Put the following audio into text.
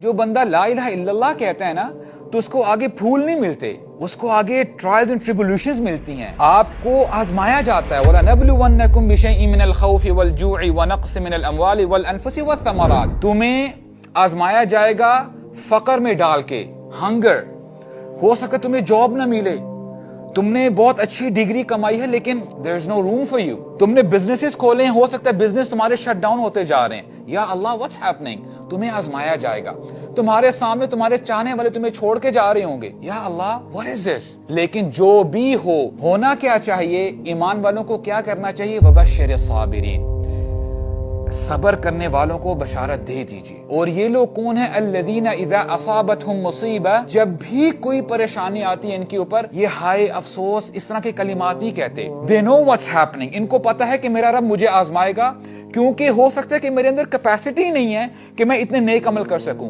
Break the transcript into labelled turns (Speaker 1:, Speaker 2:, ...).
Speaker 1: जो बंदा ला इलाहा इल्लल्लाह कहता है ना, तो उसको आगे फूल नहीं मिलते, उसको आगे ट्रायल्स एंड ट्रिब्यूलेशंस मिलती हैं। आपको आजमाया जाता है। वला नबलुवन्नकुम बिशैइन मिनल खौफि वल जूइ व नक़्सिन मिनल अमवालि वल अनफुसि वस्समरात। तुम्हें आजमाया जाएगा फकर में डाल के, हंगर। हो सकता है तुम्हें जॉब ना मिले, तुमने बहुत अच्छी डिग्री कमाई है लेकिन there is no room for you. तुमने बिजनेसेस खोले हैं, हो सकता है बिजनेस तुम्हारे शट डाउन होते जा रहे हैं। या अल्लाह व्हाट्स हैपनिंग, तुम्हें आजमाया जाएगा। तुम्हारे सामने तुम्हारे चाहने वाले तुम्हें छोड़ के जा रहे होंगे। या अल्लाह व्हाट इज दिस। लेकिन जो भी हो, होना क्या चाहिए, ईमान वालों को क्या करना चाहिए, वबश्शिर साबिरीन, सबर करने वालों को बशारत दे दीजिए। और ये लोग कौन है, अल्लज़ीना इज़ा असाबतहुम मुसीबा, जब भी कोई परेशानी आती है इनके ऊपर, ये हाय अफसोस इस तरह के कलिमात नहीं कहते। दे नो व्हाट्स हैपनिंग, इनको पता है कि मेरा रब मुझे आजमाएगा, क्योंकि हो सकता है कि मेरे अंदर कैपेसिटी नहीं है कि मैं इतने नेक अमल कर सकूं।